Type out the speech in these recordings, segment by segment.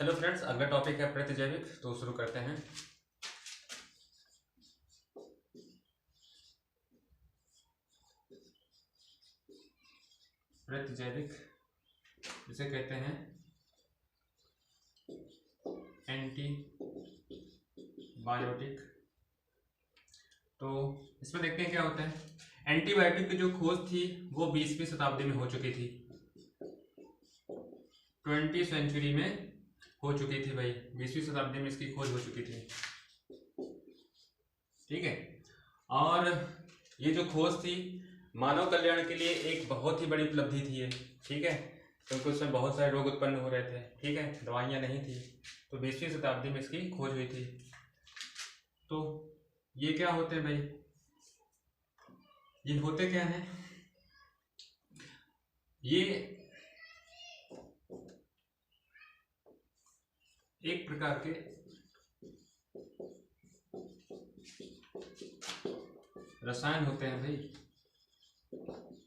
Hello friends, अगला topic है प्रतिजैविक, तो शुरू करते हैं। प्रतिजैविक जिसे कहते हैं एंटीबायोटिक। तो इसमें देखते हैं क्या होता है। एंटीबायोटिक की जो खोज थी वो 20वीं शताब्दी में हो चुकी थी, 20वीं सेंचुरी में हो चुकी थी भाई। 20वीं शताब्दी में इसकी खोज हो चुकी थी, ठीक है। और ये जो खोज थी मानव कल्याण के लिए एक बहुत ही बड़ी उपलब्धि थी ये, ठीक है, क्योंकि उसमें बहुत सारे रोग उत्पन्न हो रहे थे, ठीक है, दवाइयाँ नहीं थी। तो 20वीं शताब्दी में इसकी खोज हुई थी। तो ये क्या होते हैं भाई, ये होते क्या हैं, ये एक प्रकार के रसायन होते हैं भाई,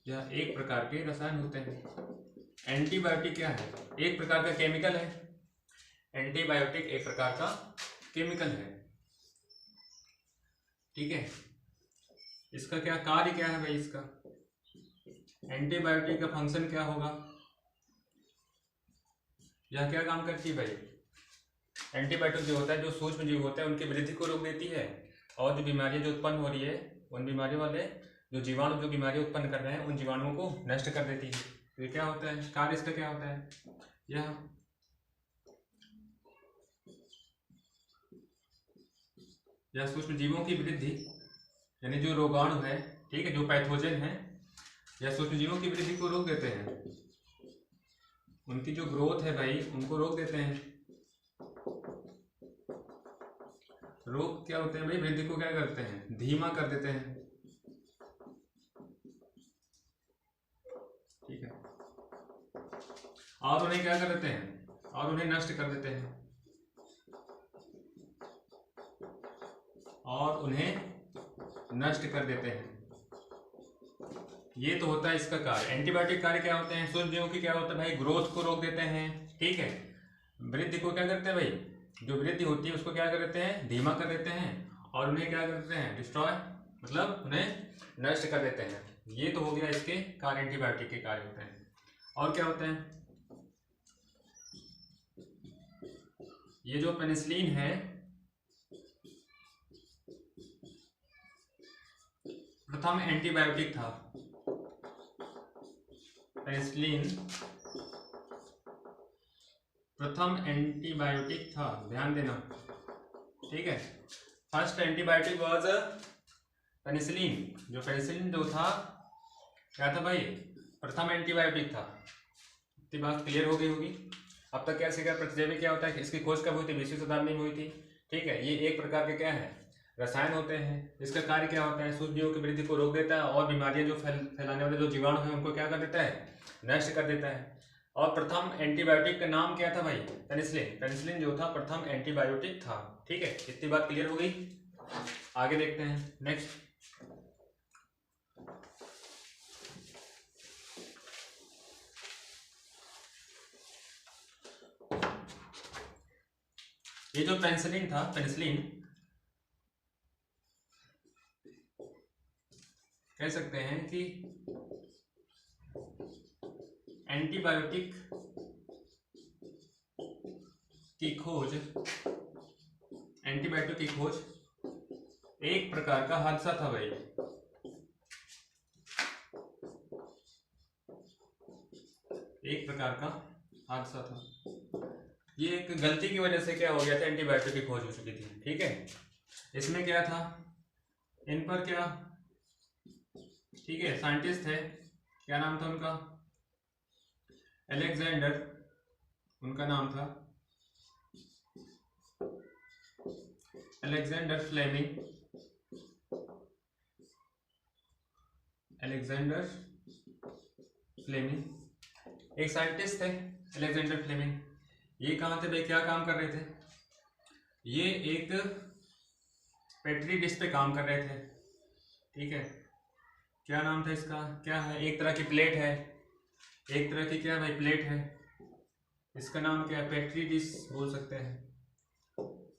यह एक प्रकार के रसायन होते हैं। एंटीबायोटिक क्या है? एक प्रकार का केमिकल है। एंटीबायोटिक एक प्रकार का केमिकल है, ठीक है। इसका क्या कार्य क्या है भाई? इसका एंटीबायोटिक का फंक्शन क्या होगा? यह क्या काम करती है भाई? एंटीबायोटिक जो होता है, जो सूक्ष्म जीव होता है उनकी वृद्धि को रोक देती है, और जो बीमारियां जो उत्पन्न हो रही है उन बीमारियों वाले जो जीवाणु जो बीमारी उत्पन्न कर रहे हैं उन जीवाणुओं को नष्ट कर देती है। तो ये क्या होता है, कार्य इसका क्या होता है? यह सूक्ष्म जीवों की वृद्धि, यानी जो रोगाणु है, ठीक है, जो पैथोजन है, यह सूक्ष्म जीवों की वृद्धि को रोक देते हैं। उनकी जो ग्रोथ है भाई उनको रोक देते हैं। रोग क्या होते हैं भाई? वृद्धि को क्या करते हैं? धीमा कर देते हैं, ठीक है। और उन्हें क्या कर देते हैं? और उन्हें नष्ट कर देते हैं, और उन्हें नष्ट कर देते हैं। ये तो होता है इसका कार्य। एंटीबायोटिक कार्य क्या होते हैं? सूक्ष्म जीवों की क्या होता है भाई? ग्रोथ को रोक देते हैं, ठीक है। वृद्धि को क्या करते हैं भाई? जो वृद्धि होती है उसको क्या कर देते हैं? धीमा कर देते हैं, और उन्हें क्या कर देते हैं? डिस्ट्रॉय, मतलब उन्हें नष्ट कर देते हैं। ये तो हो गया इसके कार्य, एंटीबायोटिक के कार्य होते हैं। और क्या होते हैं? ये जो पेनिसिलिन है, प्रथम एंटीबायोटिक था। पेनिसिलिन प्रथम एंटीबायोटिक था, ध्यान देना, ठीक है। First antibiotic was penicillin. जो पेनिसिलिन जो था क्या था भाई? प्रथम एंटीबायोटिक था। इतनी बात क्लियर हो गई होगी। अब तक क्या सीखा? प्रतिजैविक क्या होता है, इसकी खोज कब हुई थी? 20वीं शताब्दी में हुई थी, ठीक है। ये एक प्रकार के क्या है? रसायन होते हैं। इसका कार्य क्या होता है? सूक्ष्म जीवों की वृद्धि को रोक देता है, और बीमारियां जो फैलाने वाले जो जीवाणु हैं उनको क्या कर देता है? नष्ट कर देता है। और प्रथम एंटीबायोटिक का नाम क्या था भाई? पेनिसिलिन। पेनिसिलिन जो था प्रथम एंटीबायोटिक था, ठीक है। इतनी बात क्लियर हो गई। आगे देखते हैं नेक्स्ट। ये जो पेनिसिलिन था, पेनिसिलिन कह सकते हैं कि एंटीबायोटिक की खोज, एंटीबायोटिक की खोज एक प्रकार का हादसा था भाई। एक प्रकार का हादसा था। ये एक गलती की वजह से क्या हो गया था? एंटीबायोटिक की खोज हो चुकी थी, ठीक है। इसमें क्या था, इन पर क्या, ठीक है, साइंटिस्ट थे, क्या नाम था उनका? अलेक्जेंडर, उनका नाम था अलेक्जेंडर फ्लेमिंग। अलेक्जेंडर फ्लेमिंग एक साइंटिस्ट थे, अलेक्जेंडर फ्लेमिंग। ये कहाँ थे भाई? क्या काम कर रहे थे? ये एक पेट्री डिश पे काम कर रहे थे, ठीक है। क्या नाम था इसका? क्या है? एक तरह की प्लेट है, एक तरह की क्या भाई? प्लेट है, इसका नाम क्या है? पेट्री डिश बोल सकते हैं।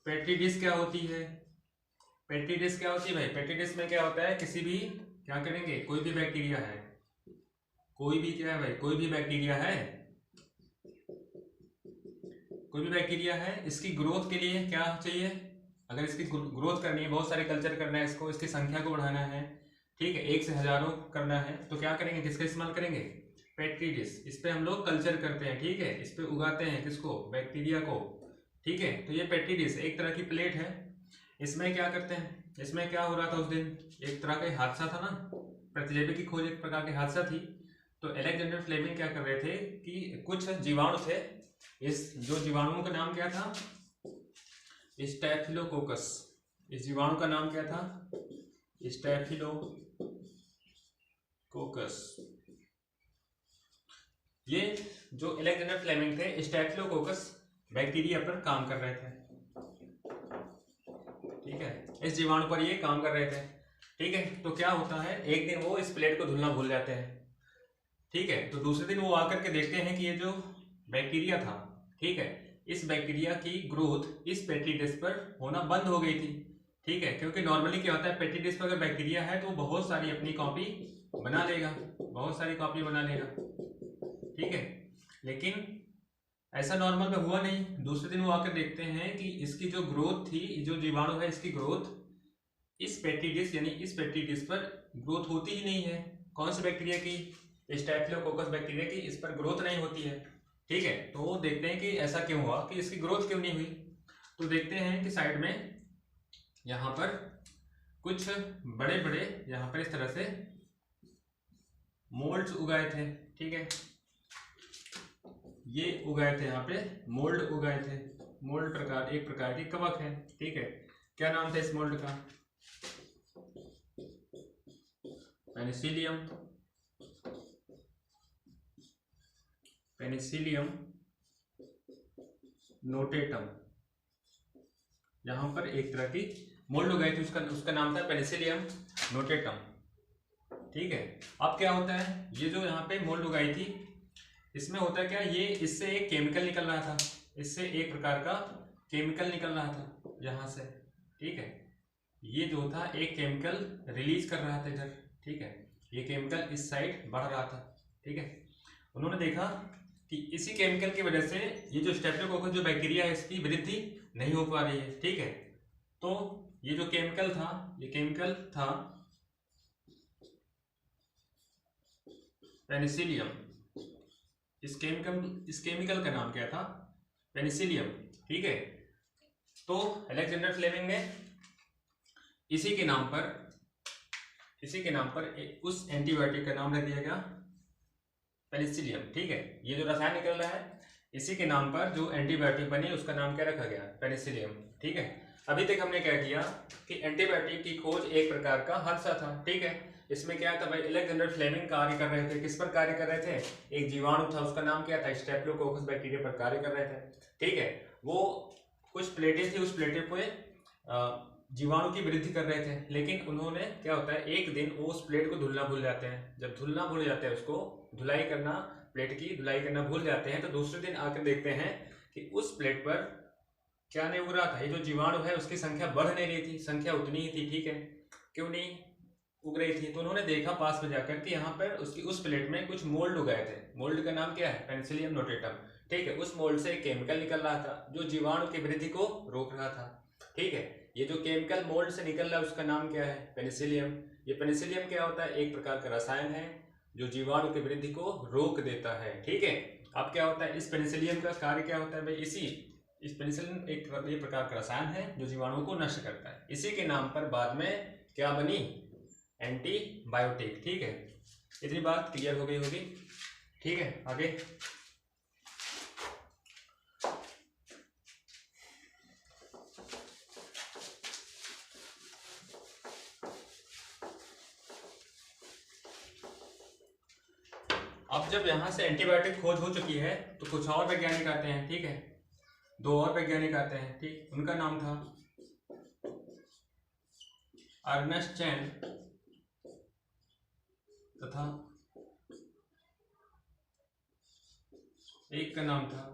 पेट्री डिश क्या होती है? पेट्री डिश क्या होती है भाई? पेट्री डिश में क्या होता है, किसी भी, क्या करेंगे, कोई भी बैक्टीरिया है, कोई भी क्या है भाई, कोई भी बैक्टीरिया है, कोई भी बैक्टीरिया है, इसकी ग्रोथ के लिए क्या चाहिए? अगर इसकी ग्रोथ करनी है, बहुत सारे कल्चर करना है इसको, इसकी संख्या को बढ़ाना है, ठीक है, 1 से हजारों करना है, तो क्या करेंगे, किसका इस्तेमाल करेंगे? Petri dish. इस पे हम लोग कल्चर करते हैं, ठीक है, इस पे उगाते हैं किसको? बैक्टीरिया को, ठीक है। तो ये पेट्री डिश एक तरह की प्लेट है। इसमें क्या करते हैं, इसमें क्या हो रहा था उस दिन, एक तरह का हादसा था ना, प्रतिजैविक की खोज एक प्रकार की हादसा थी। तो अलेक्जेंडर फ्लेमिंग क्या कर रहे थे कि कुछ जीवाणु थे, इस जो जीवाणुओं का नाम क्या था? स्टैफिलोकोकस। इस जीवाणु का नाम क्या था? स्टैफिलोकोकस। ये जो अलेक्जेंडर फ्लेमिंग थे, स्टैफिलोकोकस बैक्टीरिया पर काम कर रहे थे, ठीक है, इस जीवाणु पर ये काम कर रहे थे, ठीक है। तो क्या होता है, एक दिन वो इस प्लेट को धुलना भूल जाते हैं, ठीक है। तो दूसरे दिन वो आकर के देखते हैं कि ये जो बैक्टीरिया था, ठीक है, इस बैक्टीरिया की ग्रोथ इस पेट्री डिश पर होना बंद हो गई थी, ठीक है। क्योंकि नॉर्मली क्या होता है, पेट्री डिश पर अगर बैक्टीरिया है तो बहुत सारी अपनी कॉपी बना लेगा, बहुत सारी कॉपी बना लेगा, ठीक है। लेकिन ऐसा नॉर्मल में हुआ नहीं। दूसरे दिन वो आकर देखते हैं कि इसकी जो ग्रोथ थी, जो जीवाणु है, इसकी ग्रोथ इस पेट्री डिश यानी इस पेट्री डिश पर ग्रोथ होती ही नहीं है। कौन से बैक्टीरिया की? स्टैफिलोकोकस बैक्टीरिया की इस पर ग्रोथ नहीं होती है, ठीक है। तो वो देखते हैं कि ऐसा क्यों हुआ, कि इसकी ग्रोथ क्यों नहीं हुई। तो देखते हैं कि साइड में यहाँ पर कुछ बड़े बड़े यहाँ पर इस तरह से मोल्ड्स उगाए थे, ठीक है, ये उगाए थे, यहाँ पे मोल्ड उगाए थे। मोल्ड प्रकार एक प्रकार की कवक है, ठीक है। क्या नाम था इस मोल्ड का? पेनिसिलियम। Penicillium notatum. यहां पर एक तरह की मोल्ड उगाई थी, उसका नाम था पेनिसिलियम नोटेटम, ठीक है। अब क्या होता है, ये जो यहाँ पे मोल्ड उगाई थी, इसमें होता क्या, ये इससे एक केमिकल निकल रहा था, इससे एक प्रकार का केमिकल निकल रहा था यहाँ से, ठीक है। ये जो था एक केमिकल रिलीज कर रहा था इधर, ठीक है, ये केमिकल इस साइड बढ़ रहा था, ठीक है। उन्होंने देखा कि इसी केमिकल की वजह से ये जो स्टेफ्लोकोकस जो बैक्टीरिया है, इसकी वृद्धि नहीं हो पा रही है, ठीक है। तो ये जो केमिकल था, ये केमिकल था पेनिसिलियम। इस केमिकल का नाम क्या था? पेनिसिलियम, ठीक है। तो अलेक्जेंडर फ्लेमिंग ने इसी के नाम पर उस एंटीबायोटिक का नाम रख दिया गया पेनिसिलियम, ठीक है। ये जो रसायन निकल रहा है, इसी के नाम पर जो एंटीबायोटिक बनी उसका नाम क्या रखा गया? पेनिसिलियम, ठीक है। अभी तक हमने क्या किया कि एंटीबायोटिक की खोज एक प्रकार का हादसा था, ठीक है। इसमें क्या था भाई, अलेक्जेंडर फ्लेमिंग कार्य कर रहे थे, किस पर कार्य कर रहे थे? एक जीवाणु था, उसका नाम क्या था? स्टेफ्लोकोकस बैक्टीरिया पर कार्य कर रहे थे, ठीक है। वो कुछ प्लेटें थी, उस प्लेटें पे जीवाणु की वृद्धि कर रहे थे, लेकिन उन्होंने क्या होता है, एक दिन वो उस प्लेट को धुलना भूल जाते हैं। जब धुलना भूल जाते हैं, उसको धुलाई करना, प्लेट की धुलाई करना भूल जाते हैं, तो दूसरे दिन आकर देखते हैं कि उस प्लेट पर क्या नहीं उग रहा था, ये जो जीवाणु है उसकी संख्या बढ़ नहीं रही थी, संख्या उतनी ही थी, ठीक है। क्यों नहीं उग रही थी? तो उन्होंने देखा पास में जाकर कि यहाँ पर उसकी उस प्लेट में कुछ मोल्ड उगाए थे। मोल्ड का नाम क्या है? पेनिसिलियम नोटेटम, ठीक है। उस मोल्ड से एक केमिकल निकल रहा था जो जीवाणु की वृद्धि को रोक रहा था, ठीक है। ये जो केमिकल मोल्ड से निकल रहा है उसका नाम क्या है? पेनिसिलियम। ये पेनिसिलियम क्या होता है? एक प्रकार का रसायन है जो जीवाणु की वृद्धि को रोक देता है, ठीक है। अब क्या होता है, इस पेनिसिलियम का कार्य क्या होता है भाई? इस पेनिसिलिन एक प्रकार का रसायन है जो जीवाणु को नष्ट करता है। इसी के नाम पर बाद में क्या बनी? एंटीबायोटिक, ठीक है। इतनी बात क्लियर हो गई होगी, ठीक है। आगे अब जब यहां से एंटीबायोटिक खोज हो चुकी है तो कुछ और वैज्ञानिक आते हैं, ठीक है। 2 और वैज्ञानिक आते हैं, ठीक। उनका नाम था अर्नेस्ट चैन तथा एक का नाम था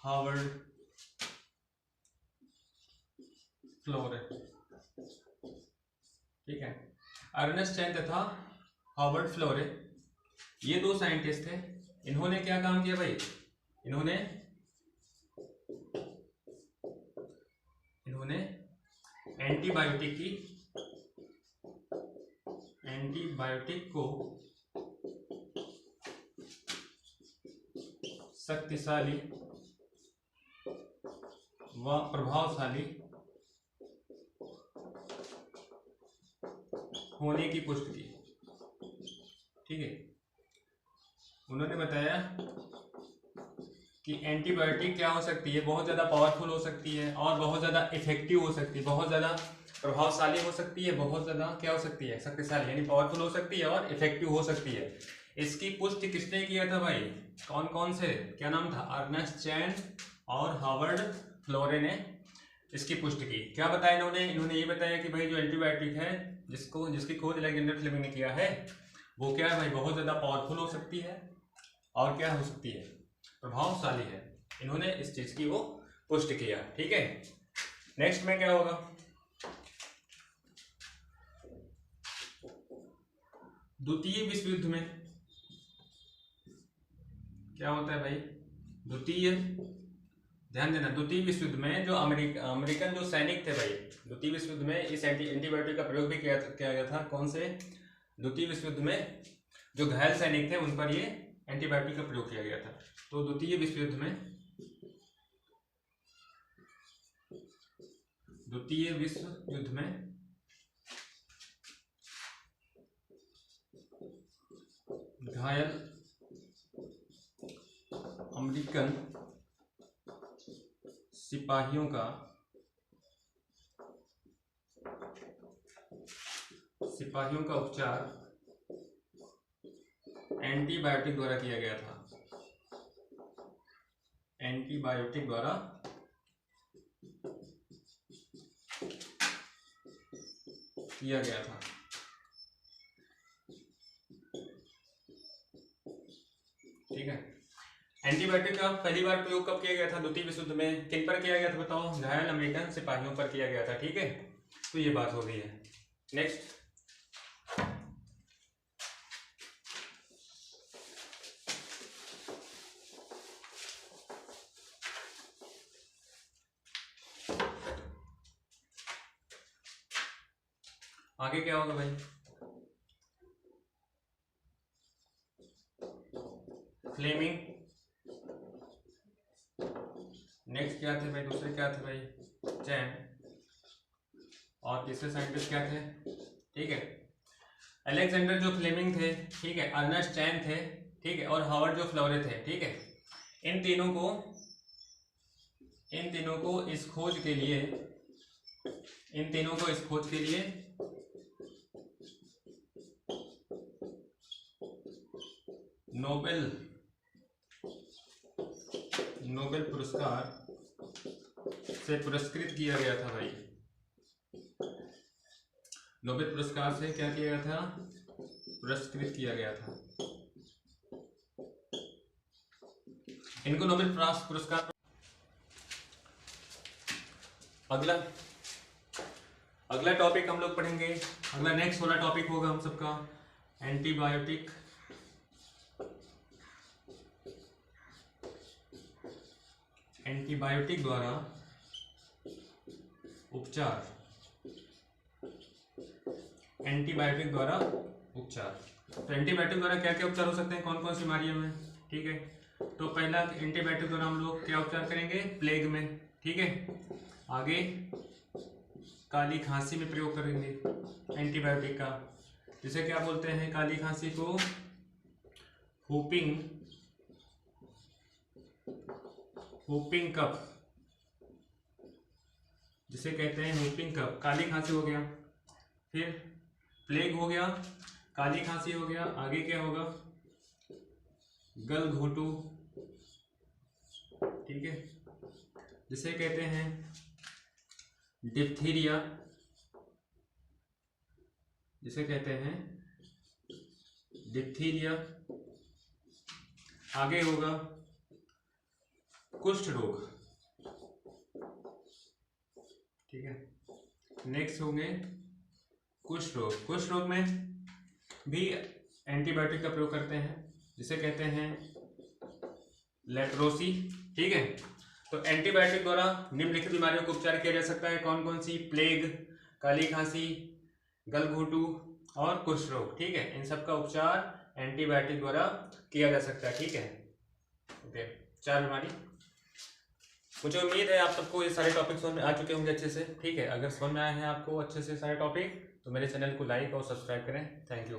हार्वर्ड फ्लोरे, ठीक है। अर्नेस्ट चैन तथा हार्वर्ड फ्लोरे, ये दो साइंटिस्ट थे। इन्होंने क्या काम किया भाई, इन्होंने एंटीबायोटिक को शक्तिशाली व प्रभावशाली होने की पुष्टि की, ठीक है। उन्होंने बताया कि एंटीबायोटिक क्या हो सकती है, बहुत ज़्यादा पावरफुल हो सकती है और बहुत ज़्यादा इफेक्टिव हो सकती है, बहुत ज़्यादा प्रभावशाली हो सकती है, बहुत ज़्यादा क्या हो सकती है, शक्तिशाली यानी पावरफुल हो सकती है और इफेक्टिव हो सकती है। इसकी पुष्टि किसने किया था भाई, कौन कौन से, क्या नाम था, अर्नेस्ट चैन और हार्वर्ड फ्लोरे ने इसकी पुष्टि की। क्या बताया इन्होंने ये बताया कि भाई जो एंटीबायोटिक है जिसकी खोज अलेक्जेंडर फ्लेमिंग ने किया है, वो क्या है भाई, बहुत ज़्यादा पावरफुल हो सकती है और क्या हो सकती है, प्रभावशाली है। इन्होंने इस चीज की वो पुष्टि किया, ठीक है। नेक्स्ट में क्या होगा, द्वितीय विश्व युद्ध में क्या होता है भाई, ध्यान देना, द्वितीय विश्व युद्ध में जो अमेरिकन जो सैनिक थे भाई, द्वितीय विश्व युद्ध में इस एंटीबायोटिक का प्रयोग भी किया गया था। कौन से, द्वितीय विश्व युद्ध में जो घायल सैनिक थे उन पर ये एंटीबायोटिक का प्रयोग किया गया था। तो द्वितीय विश्व युद्ध में घायल अमेरिकन सिपाहियों का उपचार एंटीबायोटिक द्वारा किया गया था, एंटीबायोटिक द्वारा किया गया था, ठीक है। एंटीबायोटिक का पहली बार प्रयोग कब किया गया था, द्वितीय विश्व युद्ध में। किन पर किया गया था बताओ, घायल अमेरिकन सिपाहियों पर किया गया था, ठीक है। तो ये बात हो गई है। नेक्स्ट, आगे क्या होगा भाई, फ्लेमिंग। नेक्स्ट क्या थे भाई, दूसरे क्या थे भाई, चैन। और तीसरे साइंटिस्ट क्या थे, ठीक है, अलेक्जेंडर जो फ्लेमिंग थे, ठीक है, अर्नेस्ट चैन थे, ठीक है, और हार्वर्ड जो फ्लोरे थे, ठीक है। इन तीनों को इस खोज के लिए नोबेल पुरस्कार से पुरस्कृत किया गया था भाई। नोबेल पुरस्कार से क्या किया गया था, पुरस्कृत किया गया था। इनको नोबेल पुरस्कार। अगला टॉपिक हम लोग पढ़ेंगे, अगला नेक्स्ट वाला टॉपिक होगा हम सबका एंटीबायोटिक द्वारा उपचार, एंटीबायोटिक द्वारा उपचार। तो एंटीबायोटिक द्वारा क्या क्या उपचार हो सकते हैं, कौन कौन सी बीमारियों में, ठीक है। तो पहला एंटीबायोटिक द्वारा हम लोग क्या उपचार करेंगे, प्लेग में, ठीक है। आगे काली खांसी में प्रयोग करेंगे एंटीबायोटिक का, जिसे क्या बोलते हैं, काली खांसी को whooping कफ, जिसे कहते हैं whooping कफ। काली खांसी हो गया, फिर प्लेग हो गया, काली खांसी हो गया, आगे क्या होगा, गलघोटू, ठीक है, जिसे कहते हैं डिप्थीरिया, आगे होगा कुष्ठ रोग, ठीक है। नेक्स्ट होंगे कुष्ठ रोग। कुष्ठ रोग में भी एंटीबायोटिक का प्रयोग करते हैं, जिसे कहते हैं लेप्रोसी, ठीक है। तो एंटीबायोटिक द्वारा निम्नलिखित बीमारियों का उपचार किया जा सकता है। कौन कौन सी? प्लेग, काली खांसी, गलघोटू और कुष्ठ रोग, ठीक है। इन सब का उपचार एंटीबायोटिक द्वारा किया जा सकता है, ठीक है। ओके, 4 बीमारी। मुझे उम्मीद है आप सबको ये सारे टॉपिक समझ में आ चुके होंगे अच्छे से, ठीक है। अगर समझ में आए हैं आपको अच्छे से सारे टॉपिक, तो मेरे चैनल को लाइक और सब्सक्राइब करें। Thank you.